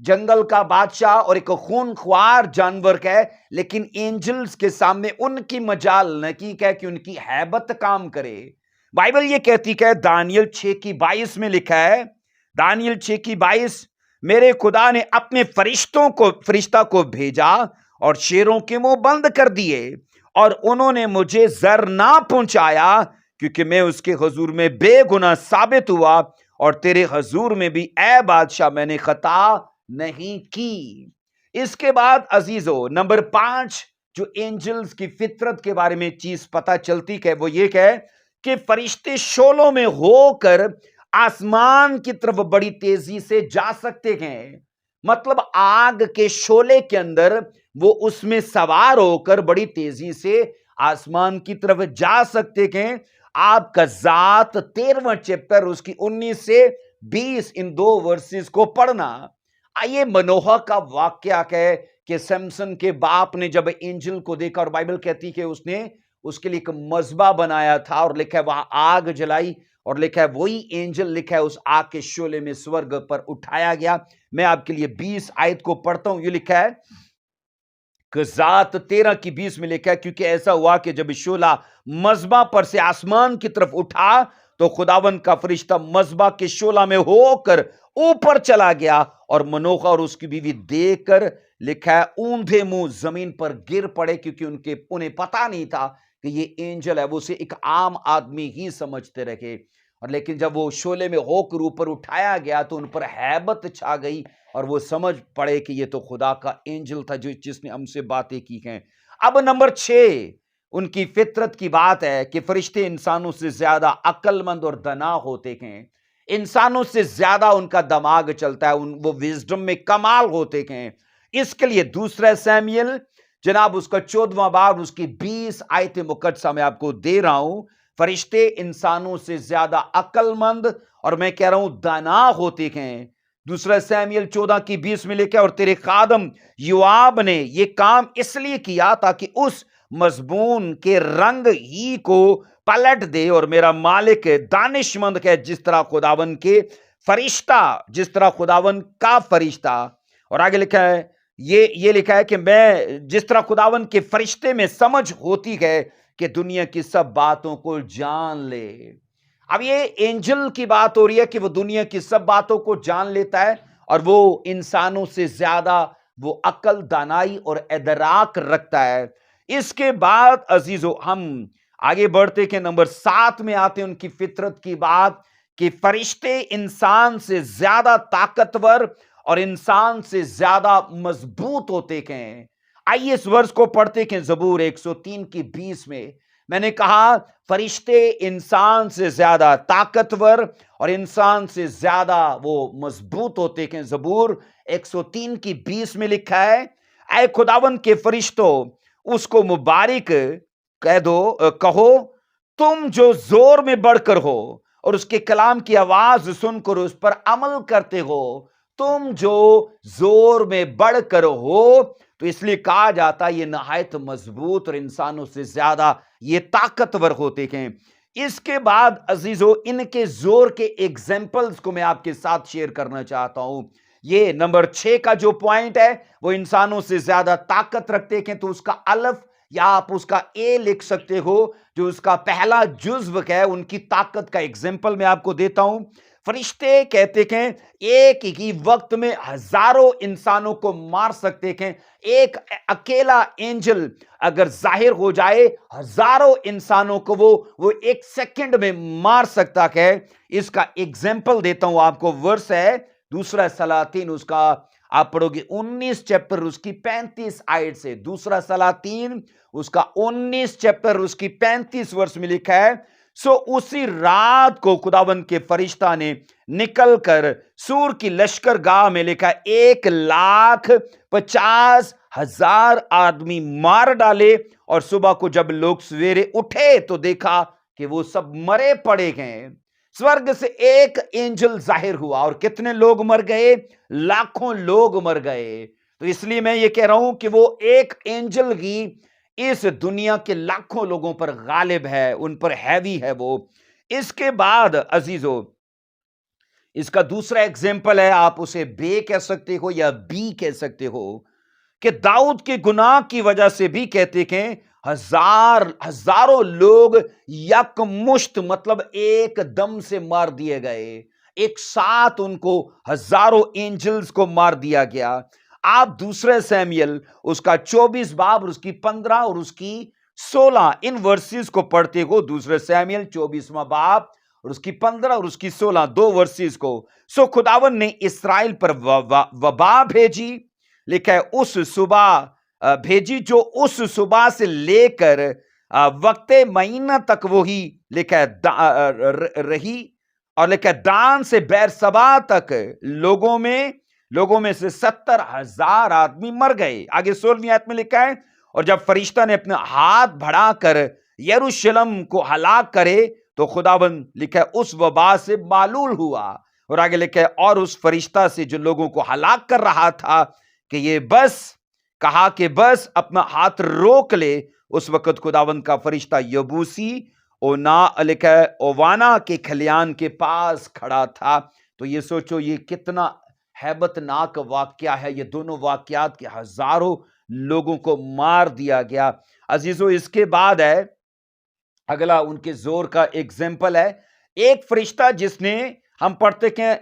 جنگل کا بادشاہ اور ایک خونخوار جانور ہے، لیکن اینجلز کے سامنے ان کی مجال نہیں ہے کہ ان کی ہیبت کام کرے۔ بائبل یہ کہتی ہے، دانیل 6:22 میں لکھا ہے، دانیل 6:22، میرے خدا نے اپنے فرشتہ کو بھیجا اور شیروں کے منہ بند کر دیے، اور انہوں نے مجھے زر نہ پہنچایا، کیونکہ میں اس کے حضور میں بے گناہ ثابت ہوا، اور تیرے حضور میں بھی اے بادشاہ میں نے خطا نہیں کی۔ اس کے بعد عزیزو، نمبر 5 جو اینجلز کی فطرت کے بارے میں چیز پتہ چلتی ہے وہ یہ کہ فرشتے شعلوں میں ہو کر آسمان کی طرف بڑی تیزی سے جا سکتے ہیں۔ مطلب آگ کے شعلے کے اندر وہ اس میں سوار ہو کر بڑی تیزی سے آسمان کی طرف جا سکتے ہیں۔ آپ کا ذات 13واں چیپٹر اس کی 19 سے 20 ان 2 ورسز کو پڑھنا۔ آئیے منوہا کا واقعہ ہے کہ سمسن کے باپ نے جب اینجل کو دیکھا، اور بائبل کہتی کہ اس نے اس کے لیے ایک مذبح بنایا تھا، اور لکھا ہے وہاں آگ جلائی، اور لکھا ہے وہی اینجل لکھا ہے اس آگ کے شعلے میں سورگ پر اٹھایا گیا۔ میں آپ کے لیے 20 آیت کو پڑھتا ہوں۔ یہ لکھا ہے کہ ذات 13:20 میں لکھا ہے، کیونکہ ایسا ہوا کہ جب شعلہ مذبح پر سے آسمان کی طرف اٹھا تو خداوند کا فرشتہ مذبح کے شعلہ میں ہو کر اوپر چلا گیا، اور منوخا اور اس کی بیوی دیکھ کر لکھا ہے اوندھے منہ زمین پر گر پڑے، کیونکہ انہیں پتا نہیں تھا کہ یہ اینجل ہے، وہ اسے ایک عام آدمی ہی سمجھتے رہے۔ اور لیکن جب وہ شعلے میں ہو کر اوپر اٹھایا گیا تو ان پر ہیبت چھا گئی، اور وہ سمجھ پڑے کہ یہ تو خدا کا اینجل تھا جس نے ہم سے باتیں کی ہیں۔ اب نمبر 6 ان کی فطرت کی بات ہے کہ فرشتے انسانوں سے زیادہ عقل مند اور دانا ہوتے ہیں۔ انسانوں سے زیادہ ان کا دماغ چلتا ہے، وہ وزڈم میں کمال ہوتے ہیں۔ اس کے لیے 2 سیموئیل جناب اس کا 14واں باب اس کی 20 آیت مقدسہ میں آپ کو دے رہا ہوں۔ فرشتے انسانوں سے زیادہ عقل مند اور میں کہہ رہا ہوں دانا ہوتے ہیں۔ 2 سیموئیل 14:20 میں لکھا، اور تیرے خادم یوآب نے یہ کام اس لیے کیا تاکہ اس مضمون کے رنگ ہی کو پلٹ دے، اور میرا مالک دانش مند ہے جس طرح خداون کا فرشتہ۔ اور آگے لکھا ہے یہ لکھا ہے کہ میں جس طرح خداون کے فرشتے میں سمجھ ہوتی ہے کہ دنیا کی سب باتوں کو جان لے۔ اب یہ اینجل کی بات ہو رہی ہے کہ وہ دنیا کی سب باتوں کو جان لیتا ہے، اور وہ انسانوں سے زیادہ وہ عقل، دانائی اور ادراک رکھتا ہے۔ اس کے بعد عزیزو ہم آگے بڑھتے کہ نمبر 7 میں آتے ہیں ان کی فطرت کی بات، کہ فرشتے انسان سے زیادہ طاقتور اور انسان سے زیادہ مضبوط ہوتے ہیں۔ آئیے اس ورس کو پڑھتے کہ زبور 103:20 میں نے کہا فرشتے انسان سے زیادہ طاقتور اور انسان سے زیادہ وہ مضبوط ہوتے ہیں۔ زبور 103:20 میں لکھا ہے، اے خداوند کے فرشتوں اس کو مبارک کہو، تم جو زور میں بڑھ کر ہو اور اس کے کلام کی آواز سن کر اس پر عمل کرتے ہو۔ تم جو زور میں بڑھ کر ہو، تو اس لیے کہا جاتا یہ نہایت مضبوط اور انسانوں سے زیادہ یہ طاقتور ہوتے ہیں۔ اس کے بعد عزیزو ان کے زور کے ایگزامپلز کو میں آپ کے ساتھ شیئر کرنا چاہتا ہوں۔ یہ نمبر 6 کا جو پوائنٹ ہے، وہ انسانوں سے زیادہ طاقت رکھتے ہیں، تو اس کا الف یا آپ اس کا اے لکھ سکتے ہو، جو اس کا پہلا جزو ہے ان کی طاقت کا ایگزامپل میں آپ کو دیتا ہوں۔ فرشتے کہتے ہیں ایک ہی وقت میں ہزاروں انسانوں کو مار سکتے ہیں۔ ایک اکیلا اینجل اگر ظاہر ہو جائے ہزاروں انسانوں کو وہ 1 سیکنڈ میں مار سکتا ہے۔ اس کا ایگزامپل دیتا ہوں آپ کو، ورس ہے 2 سلاطین اس کا آپ پڑھو گے 19 چیپٹر اس کی 35 آیت سے۔ 2 سلاطین اس کا 19 چیپٹر اس کی 35 ورس میں لکھا ہے، سو اسی رات کو خداوند کے فرشتہ نے نکل کر سور کی لشکر گاہ میں لکھا 1,50,000 آدمی مار ڈالے، اور صبح کو جب لوگ سویرے اٹھے تو دیکھا کہ وہ سب مرے پڑے گئے۔ سورگ سے ایک اینجل ظاہر ہوا اور کتنے لوگ مر گئے؟ لاکھوں لوگ مر گئے۔ تو اس لیے میں یہ کہہ رہا ہوں کہ وہ ایک اینجل ہی اس دنیا کے لاکھوں لوگوں پر غالب ہے، ان پر ہیوی ہے وہ۔ اس کے بعد عزیزو اس کا دوسرا ایگزامپل ہے، آپ اسے بے کہہ سکتے ہو یا بی کہہ سکتے ہو، کہ داؤد کے گناہ کی وجہ سے بھی کہتے کہ ہزاروں لوگ یک مشت، مطلب ایک دم سے مار دیے گئے، ایک ساتھ ان کو ہزاروں اینجلز کو مار دیا گیا۔ آپ دوسرے سیمیل اس کا 24 باب اور اس کی 15 اور اس کی 16 ان ورسز کو پڑھتے ہو، دوسرے سیمیل 24واں باب اور اس کی 15 اور اس کی 16 دو ورسز کو۔ سو خداوند نے اسرائیل پر وبا بھیجی، لکھا ہے اس صبح بھیجی، جو اس صبح سے لے کر وقت مہینہ تک وہی لکھا ہے رہی، اور لکھا ہے دان سے بیر سبا تک لوگوں میں سے 70,000 آدمی مر گئے۔ آگے 16ویں آیت میں لکھا ہے، اور جب فرشتہ نے اپنا ہاتھ بڑھا کر یروشلم کو ہلاک کرے تو خداوند لکھا ہے اس وبا سے معلول ہوا۔ اور آگے لکھا ہے اور اس فرشتہ سے جو لوگوں کو ہلاک کر رہا تھا کہ یہ بس، کہا کہ بس اپنا ہاتھ روک لے۔ اس وقت خداوند کا فرشتہ یبوسی لکھا ہے اووانا کے کھلیان کے پاس کھڑا تھا۔ تو یہ سوچو یہ کتنا ہیبت ناک واقعہ ہے، یہ دونوں واقعات کے ہزاروں لوگوں کو مار دیا گیا۔ عزیزو اس کے بعد ہے اگلا ان کے زور کا ایگزامپل ہے، ایک فرشتہ جس نے ہم پڑھتے کہ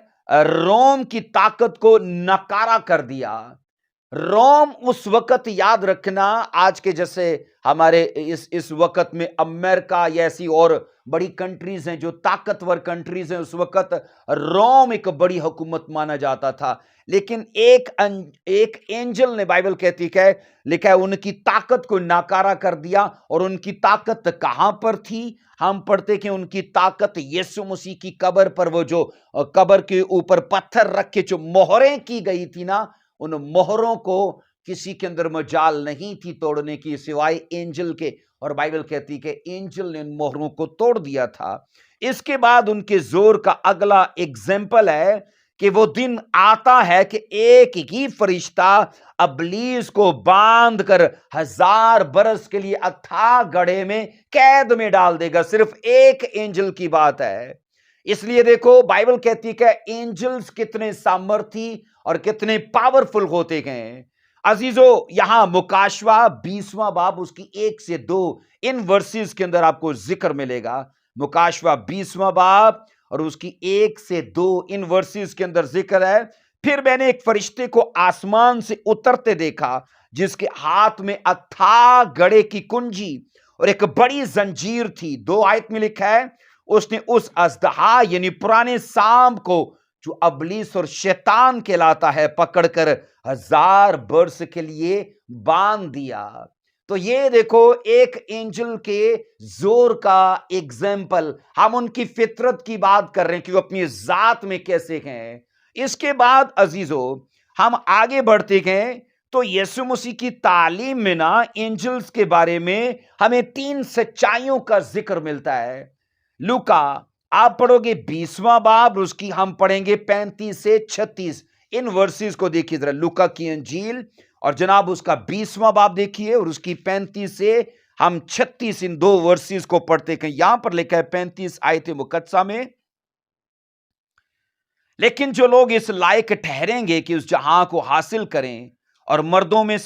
روم کی طاقت کو نکارا کر دیا۔ روم اس وقت یاد رکھنا، آج کے جیسے ہمارے اس وقت میں امریکہ یا ایسی اور بڑی کنٹریز ہیں جو طاقتور کنٹریز ہیں، اس وقت روم ایک بڑی حکومت مانا جاتا تھا، لیکن ایک اینجل نے بائبل کہتی ہے لکھا ہے ان کی طاقت کو ناکارہ کر دیا۔ اور ان کی طاقت کہاں پر تھی؟ ہم پڑھتے کہ ان کی طاقت یسوع مسیح کی قبر پر، وہ جو قبر کے اوپر پتھر رکھ کے جو مہریں کی گئی تھی نا، ان مہروں کو کسی کے اندر مجال نہیں تھی توڑنے کی سوائے اینجل کے، اور بائبل کہتی کہ اینجل نے ان مہروں کو توڑ دیا تھا۔ اس کے بعد ان کے زور کا اگلا ایگزامپل ہے کہ وہ دن آتا ہے کہ ایک ہی فرشتہ ابلیس کو باندھ کر 1000 برس کے لیے اتھاہ گڑھے میں قید میں ڈال دے گا۔ صرف ایک اینجل کی بات ہے۔ اس لیے دیکھو بائبل کہتی کہ اینجلز کتنے سامرتھی اور کتنے پاورفل ہوتے گئے۔ عزیزو یہاں مکاشوہ 20واں باب اس کی 1 سے 2 ان ورسز کے اندر آپ کو ذکر ملے گا۔ مکاشوہ 20واں باب اور اس کی 1 سے 2 ان ورسز کے اندر ذکر ہے، پھر میں نے ایک فرشتے کو آسمان سے اترتے دیکھا جس کے ہاتھ میں اتھاہ گڑھے کی کنجی اور ایک بڑی زنجیر تھی۔ 2 آیت میں لکھا ہے اس نے اس اژدہا یعنی پرانے سانپ کو جو ابلیس اور شیطان کہلاتا ہے پکڑ کر 1000 برس کے لیے باندھ دیا۔ تو یہ دیکھو ایک اینجل کے زور کا ایگزامپل، ہم ان کی فطرت کی بات کر رہے ہیں کہ وہ اپنی ذات میں کیسے ہیں۔ اس کے بعد عزیزو ہم آگے بڑھتے گئے تو یسوع مسیح کی تعلیم میں نا اینجلز کے بارے میں ہمیں 3 سچائیوں کا ذکر ملتا ہے۔ لوکا آپ پڑھو گے 20واں باب، اس کی ہم پڑھیں گے 35 سے 36 ان ورسز کو دیکھیے ذرا، لوکا کی انجیل اور جناب اس کا 20واں باب دیکھیے اور اس کی 35 سے ہم 36 ان 2 ورسز کو پڑھتے ہیں۔ یہاں پر لکھا ہے 35 آیت مقدسہ میں، لیکن جو لوگ اس لائق ٹھہریں گے کہ اس جہاں کو حاصل کریں اور مردوں میں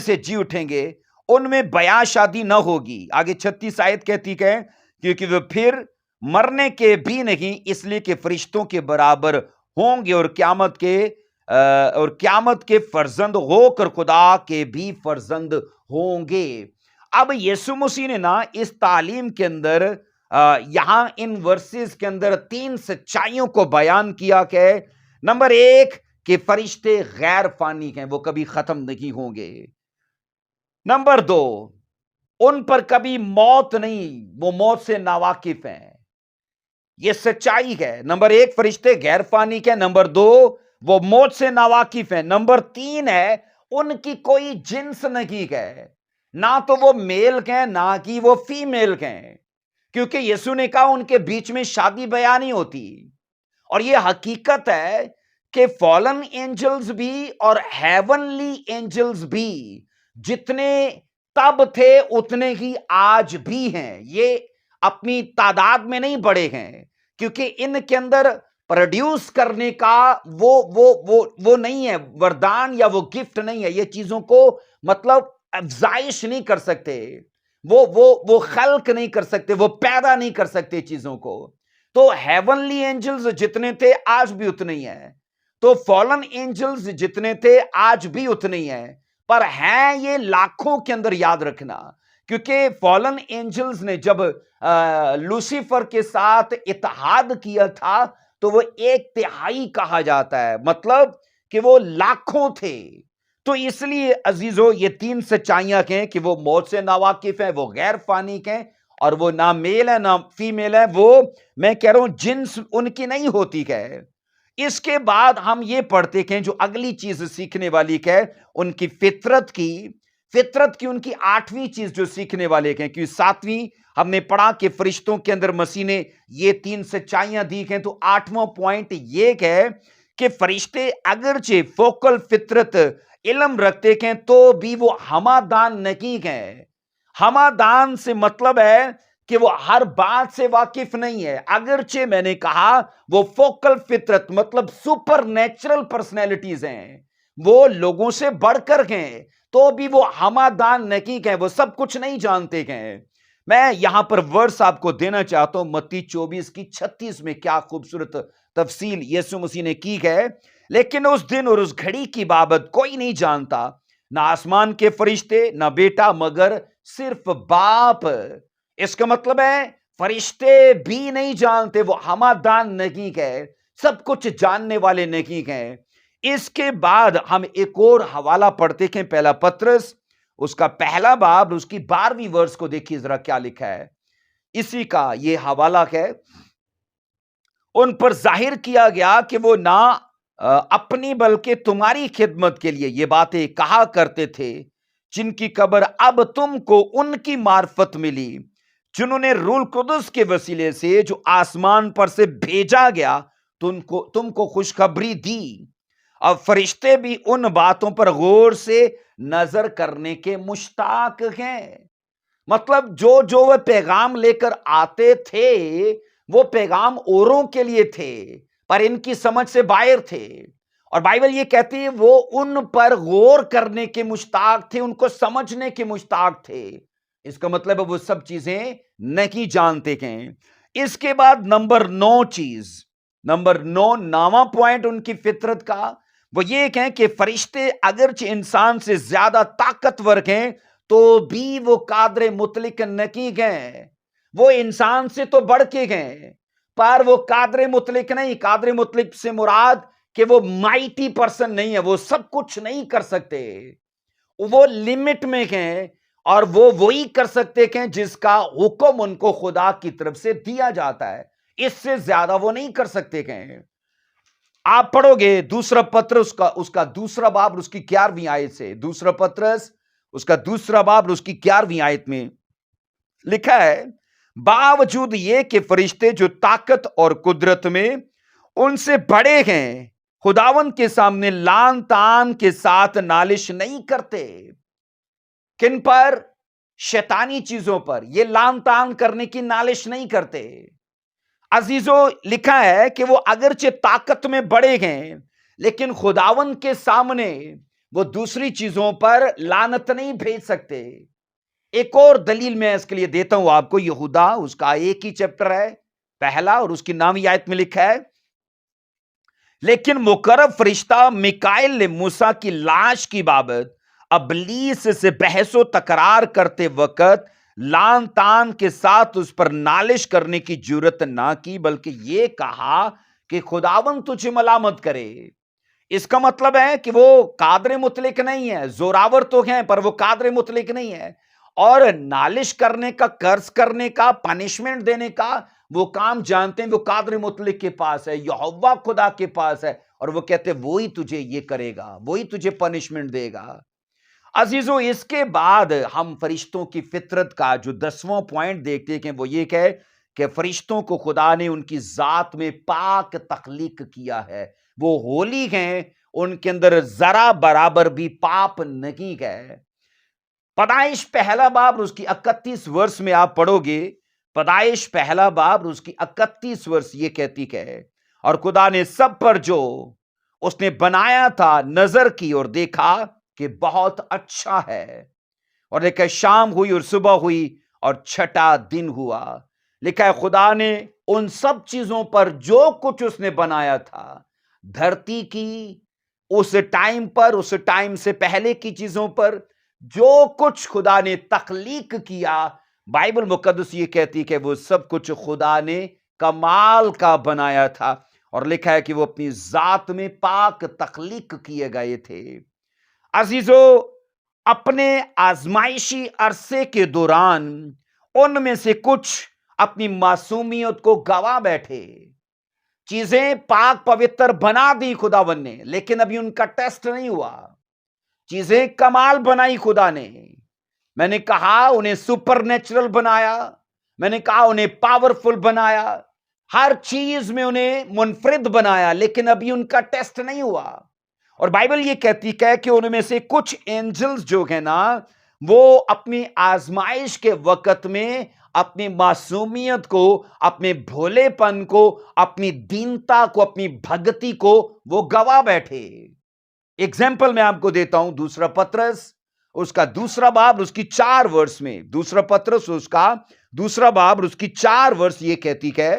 سے جی اٹھیں گے، ان میں بیاہ شادی نہ ہوگی۔ آگے 36 آیت کہتی ہے کیونکہ وہ پھر مرنے کے بھی نہیں، اس لیے کہ فرشتوں کے برابر ہوں گے اور قیامت کے فرزند ہو کر خدا کے بھی فرزند ہوں گے۔ اب یسوع مسیح نے نا اس تعلیم کے اندر یہاں ان ورسز کے اندر 3 سچائیوں کو بیان کیا کہ نمبر 1 کہ فرشتے غیر فانی ہیں، وہ کبھی ختم نہیں ہوں گے۔ نمبر 2 ان پر کبھی موت نہیں، وہ موت سے ناواقف ہیں، یہ سچائی ہے۔ نمبر 1 فرشتے غیر فانی کے، نمبر 2 وہ موت سے ناواقف ہیں، نمبر 3 ہے ان کی کوئی جنس نہیں ہے، نہ تو وہ میل ہیں نہ کہ وہ فیمیل ہیں، کیونکہ یسوع نے کہا ان کے بیچ میں شادی بیاہ نہیں ہوتی۔ اور یہ حقیقت ہے کہ فالن اینجلز بھی اور ہیونلی اینجلز بھی جتنے تب تھے اتنے ہی آج بھی ہیں، یہ اپنی تعداد میں نہیں بڑھے ہیں۔ کیونکہ ان کے اندر پروڈیوس کرنے کا وہ نہیں ہے، وردان یا وہ گفٹ نہیں ہے، یہ چیزوں کو مطلب افزائش نہیں کر سکتے، وہ خلق نہیں کر سکتے، وہ پیدا نہیں کر سکتے چیزوں کو. تو ہیونلی اینجلز جتنے تھے آج بھی اتنے ہی ہیں، تو فالن اینجلز جتنے تھے آج بھی اتنے ہی ہیں، پر ہیں یہ لاکھوں کے اندر، یاد رکھنا. کیونکہ فالن اینجلز نے جب لوسیفر کے ساتھ اتحاد کیا تھا تو وہ ایک تہائی کہا جاتا ہے، مطلب کہ وہ لاکھوں تھے. تو اس لیے عزیزو یہ تین سچائیاں ہیں کہ وہ موت سے ناواقف ہیں، وہ غیر فانی ہیں، اور وہ نہ میل ہے نہ فیمیل ہے، وہ میں کہہ رہا ہوں جنس ان کی نہیں ہوتی ہے. اس کے بعد ہم یہ پڑھتے ہیں جو اگلی چیز سیکھنے والی ہے ان کی فطرت کی ان کی 8ویں چیز جو سیکھنے والے ہیں، کیونکہ 7ویں ہم نے پڑھا کہ فرشتوں کے اندر مسیح نے یہ 3 سچائیاں دی ہیں، تو 8واں پوائنٹ یہ ہے کہ فرشتے اگرچہ فوکل فطرت علم رکھتے ہیں تو بھی وہ ہمادان نہیں ہیں. ہمادان سے مطلب ہے کہ وہ ہر بات سے واقف نہیں ہے، اگرچہ میں نے کہا وہ فوکل فطرت مطلب سپر نیچرل پرسنالٹیز ہیں، وہ لوگوں سے بڑھ کر ہیں، تو بھی وہ ہمادان نہیں ہیں، وہ سب کچھ نہیں جانتے ہیں. میں یہاں پر ورس آپ کو دینا چاہتا ہوں، متی 24:36 میں کیا خوبصورت تفصیل یسوع مسیح نے کی ہے. لیکن اس دن اور اس گھڑی کی بابت کوئی نہیں جانتا، نہ آسمان کے فرشتے نہ بیٹا، مگر صرف باپ. اس کا مطلب ہے فرشتے بھی نہیں جانتے، وہ ہمادان نہیں ہے، سب کچھ جاننے والے نہیں ہیں. اس کے بعد ہم ایک اور حوالہ پڑھتے ہیں، پہلا پطرس اس کا پہلا باب اس کی 12ویں ورس کو دیکھیے ذرا کیا لکھا ہے. اسی کا یہ حوالہ ہے. ان پر ظاہر کیا گیا کہ وہ نہ اپنی بلکہ تمہاری خدمت کے لیے یہ باتیں کہا کرتے تھے، جن کی خبر اب تم کو ان کی معرفت ملی جنہوں نے روح القدس کے وسیلے سے جو آسمان پر سے بھیجا گیا تم کو خوشخبری دی. اب فرشتے بھی ان باتوں پر غور سے نظر کرنے کے مشتاق ہیں. مطلب جو وہ پیغام لے کر آتے تھے وہ پیغام اوروں کے لیے تھے، پر ان کی سمجھ سے باہر تھے. اور بائبل یہ کہتی ہے وہ ان پر غور کرنے کے مشتاق تھے، ان کو سمجھنے کے مشتاق تھے. اس کا مطلب ہے وہ سب چیزیں نہیں جانتے ہیں. اس کے بعد نمبر 9 نواں پوائنٹ ان کی فطرت کا وہ یہ کہیں کہ فرشتے اگرچہ انسان سے زیادہ طاقتور ہیں تو بھی وہ قادر مطلق نہیں ہیں. وہ انسان سے تو بڑھ کے گئے پر وہ قادر مطلق نہیں. قادر مطلق سے مراد کہ وہ مائٹی پرسن نہیں ہے، وہ سب کچھ نہیں کر سکتے، وہ لمٹ میں ہیں، اور وہ وہی کر سکتے ہیں جس کا حکم ان کو خدا کی طرف سے دیا جاتا ہے، اس سے زیادہ وہ نہیں کر سکتے ہیں. آپ پڑھو گے دوسرا پطرس اس کا دوسرا باب اس کی 11ویں آیت سے، دوسرا پطرس اس کا دوسرا باب اس کی 11ویں آیت میں لکھا ہے، باوجود یہ کہ فرشتے جو طاقت اور قدرت میں ان سے بڑے ہیں خداوند کے سامنے لان تان کے ساتھ نالش نہیں کرتے. کن پر؟ شیطانی چیزوں پر. یہ لان تان کرنے کی نالش نہیں کرتے. عزیزو لکھا ہے کہ وہ اگرچہ طاقت میں بڑے ہیں لیکن خداوند کے سامنے وہ دوسری چیزوں پر لعنت نہیں بھیج سکتے. ایک اور دلیل میں اس کے لیے دیتا ہوں آپ کو. یہودا اس کا ایک ہی چیپٹر ہے، پہلا، اور اس کی 9ویں آیت میں لکھا ہے، لیکن مقرب فرشتہ میکائیل نے موسیٰ کی لاش کی بابت ابلیس سے بحث و تکرار کرتے وقت لان تان کے ساتھ اس پر نالش کرنے کی جرت نہ کی، بلکہ یہ کہا کہ خداوند تجھے ملامت کرے. اس کا مطلب ہے کہ وہ قادر مطلق نہیں ہے، زوراور تو ہیں پر وہ قادر مطلق نہیں ہے، اور نالش کرنے کا، قرض کرنے کا، پنشمنٹ دینے کا وہ کام جانتے ہیں وہ قادر مطلق کے پاس ہے، یہوہ خدا کے پاس ہے، اور وہ کہتے ہیں وہی تجھے یہ کرے گا، وہی تجھے پنشمنٹ دے گا. عزیزو اس کے بعد ہم فرشتوں کی فطرت کا جو 10واں پوائنٹ دیکھتے ہیں وہ یہ کہ فرشتوں کو خدا نے ان کی ذات میں پاک تخلیق کیا ہے، وہ ہولی ہیں، ان کے اندر ذرا برابر بھی پاپ نہیں ہے. پیدائش پہلا باب اس کی 31 ورس میں آپ پڑھو گے پیدائش پہلا باب اس کی 31 ورس یہ کہتی کہ اور خدا نے سب پر جو اس نے بنایا تھا نظر کی اور دیکھا کہ بہت اچھا ہے، اور دیکھا شام ہوئی اور صبح ہوئی اور چھٹا دن ہوا۔ لکھا ہے خدا نے ان سب چیزوں پر جو کچھ اس نے بنایا تھا، دھرتی کی اس ٹائم پر، اس ٹائم سے پہلے کی چیزوں پر جو کچھ خدا نے تخلیق کیا، بائبل مقدس یہ کہتی کہ وہ سب کچھ خدا نے کمال کا بنایا تھا، اور لکھا ہے کہ وہ اپنی ذات میں پاک تخلیق کیے گئے تھے۔ عزیزو، اپنے آزمائشی عرصے کے دوران ان میں سے کچھ اپنی معصومیت کو گوا بیٹھے، چیزیں پاک پوتر بنا دی خداوند نے، لیکن ابھی ان کا ٹیسٹ نہیں ہوا۔ چیزیں کمال بنائی خدا نے، میں نے کہا انہیں سپر نیچرل بنایا، میں نے کہا انہیں پاورفل بنایا، ہر چیز میں انہیں منفرد بنایا، لیکن ابھی ان کا ٹیسٹ نہیں ہوا۔ اور بائبل یہ کہتی ہے کہ ان میں سے کچھ اینجلز جو ہیں نا، وہ اپنی آزمائش کے وقت میں اپنی معصومیت کو، اپنے بھولے پن کو، اپنی دینتا کو، اپنی بھگتی کو وہ گوا بیٹھے۔ ایگزامپل میں آپ کو دیتا ہوں، دوسرا پطرس اس کا دوسرا باب اس کی 4 ورس میں، دوسرا پطرس اس کا دوسرا باب اس کی 4 ورس یہ کہتی ہے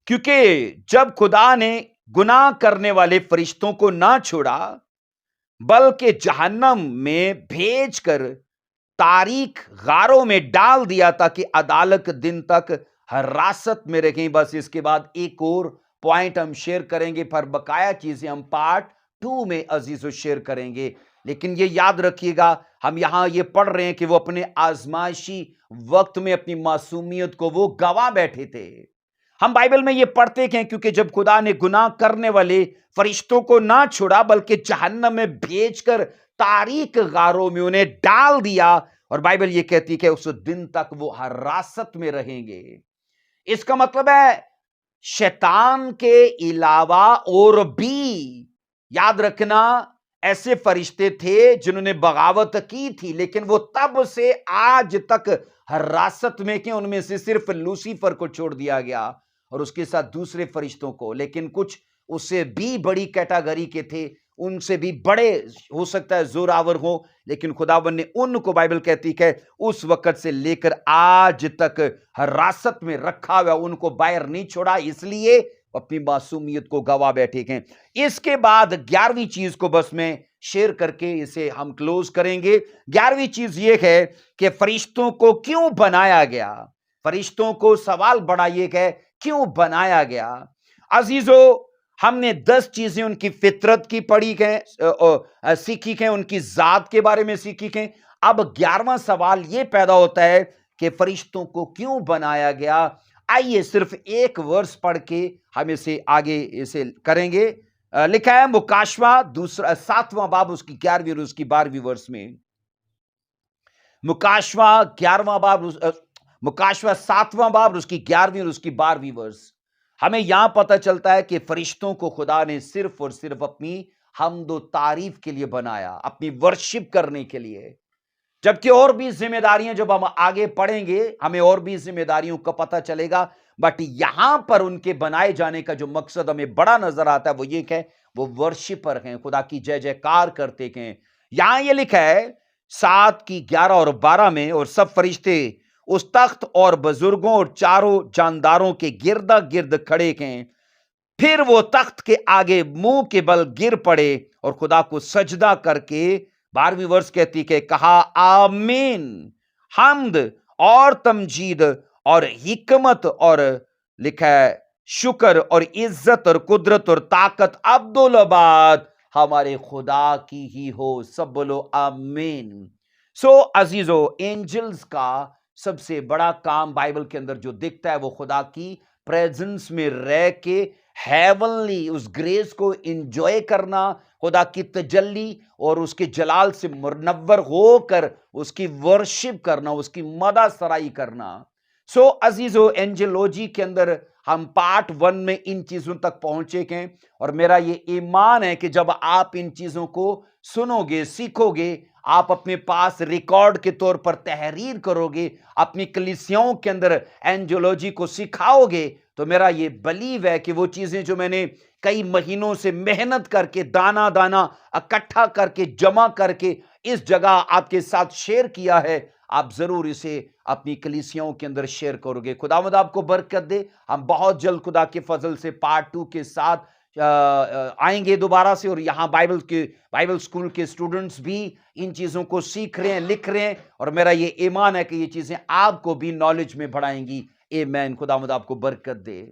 کیونکہ جب خدا نے گناہ کرنے والے فرشتوں کو نہ چھوڑا بلکہ جہنم میں بھیج کر تاریک غاروں میں ڈال دیا تاکہ عدالت دن تک حراست میں رہیں۔ بس اس کے بعد ایک اور پوائنٹ ہم شیئر کریں گے، پر بقایا چیزیں ہم پارٹ 2 میں عزیزو شیئر کریں گے، لیکن یہ یاد رکھیے گا ہم یہاں یہ پڑھ رہے ہیں کہ وہ اپنے آزمائشی وقت میں اپنی معصومیت کو وہ گوا بیٹھے تھے۔ ہم بائبل میں یہ پڑھتے ہیں کیونکہ جب خدا نے گناہ کرنے والے فرشتوں کو نہ چھوڑا بلکہ جہنم میں بھیج کر تاریک غاروں میں انہیں ڈال دیا، اور بائبل یہ کہتی کہ اس دن تک وہ حراست میں رہیں گے۔ اس کا مطلب ہے شیطان کے علاوہ اور بھی، یاد رکھنا، ایسے فرشتے تھے جنہوں نے بغاوت کی تھی، لیکن وہ تب سے آج تک حراست میں کہ ان میں سے صرف لوسیفر کو چھوڑ دیا گیا اور اس کے ساتھ دوسرے فرشتوں کو، لیکن کچھ اس سے بھی بڑی کیٹاگری کے تھے، ان سے بھی بڑے ہو سکتا ہے زوراور ہو، لیکن خداوند نے ان کو بائبل کہتی کہ اس وقت سے لے کر آج تک حراست میں رکھا ہوا، ان کو باہر نہیں چھوڑا، اس لیے اپنی معصومیت کو گوا بیٹھے ہیں۔ اس کے بعد 11ویں چیز کو بس میں شیئر کر کے اسے ہم کلوز کریں گے۔ 11ویں چیز یہ ہے کہ فرشتوں کو کیوں بنایا گیا؟ فرشتوں کو سوال بڑا یہ ہے کیوں بنایا گیا؟ عزیزو، ہم نے 10 چیزیں ان کی فطرت کی پڑھی ہیں، سیکھی ہیں، ان کی ذات کے بارے میں سیکھی ہیں۔ اب 11واں سوال یہ پیدا ہوتا ہے کہ فرشتوں کو کیوں بنایا گیا؟ آئیے صرف ایک ورس پڑھ کے ہم اسے آگے اسے کریں گے۔ لکھا ہے مکاشوہ 7واں باب اس کی 11ویں اور اس کی 12ویں ورس میں، مکاشوہ 11واں باب، مکاشوہ 7واں باب اس کی 11ویں اور اس کی 12ویں ورس، ہمیں یہاں پتہ چلتا ہے کہ فرشتوں کو خدا نے صرف اور صرف اپنی حمد و تعریف کے لیے بنایا، اپنی ورشپ کرنے کے لیے، جبکہ اور بھی ذمہ داریاں جب ہم آگے پڑھیں گے ہمیں اور بھی ذمہ داریوں کا پتہ چلے گا، بٹ یہاں پر ان کے بنائے جانے کا جو مقصد ہمیں بڑا نظر آتا ہے وہ یہ کہ وہ ورشپر ہیں، خدا کی جے جے کار کرتے ہیں۔ یہاں یہ لکھا ہے 7 کی 11 اور 12 میں، اور سب فرشتے اس تخت اور بزرگوں اور چاروں جانداروں کے گردا گرد کھڑے ہیں، پھر وہ تخت کے آگے منہ کے بل گر پڑے اور خدا کو سجدہ کر کے 12ویں ورس کہتی کہ کہا آمین، حمد اور تمجید اور حکمت اور لکھا ہے شکر اور عزت اور قدرت اور طاقت عبدالآباد ہمارے خدا کی ہی ہو، سب بولو آمین۔ سو عزیزو، اینجلز کا سب سے بڑا کام بائبل کے اندر جو دکھتا ہے وہ خدا کی پریزنس میں رہ کے ہیونلی اس گریس کو انجوائے کرنا، خدا کی تجلی اور اس کے جلال سے منور ہو کر اس کی ورشپ کرنا، اس کی مدح سرائی کرنا۔ سو عزیزو، اینجلوجی کے اندر ہم پارٹ 1 میں ان چیزوں تک پہنچے گئے، اور میرا یہ ایمان ہے کہ جب آپ ان چیزوں کو سنو گے، سیکھو گے، آپ اپنے پاس ریکارڈ کے طور پر تحریر کرو گے، اپنی کلیسیاؤں کے اندر اینجولوجی کو سکھاؤ گے، تو میرا یہ بلیو ہے کہ وہ چیزیں جو میں نے کئی مہینوں سے محنت کر کے دانا دانا اکٹھا کر کے جمع کر کے اس جگہ آپ کے ساتھ شیئر کیا ہے، آپ ضرور اسے اپنی کلیسیاؤں کے اندر شیئر کرو گے۔ خداوند آپ کو برکت دے۔ ہم بہت جلد خدا کے فضل سے پارٹ 2 کے ساتھ آئیں گے دوبارہ سے، اور یہاں بائبل سکول کے اسٹوڈنٹس بھی ان چیزوں کو سیکھ رہے ہیں، لکھ رہے ہیں، اور میرا یہ ایمان ہے کہ یہ چیزیں آپ کو بھی نالج میں بڑھائیں گی۔ آمین۔ خداوند آپ کو برکت دے۔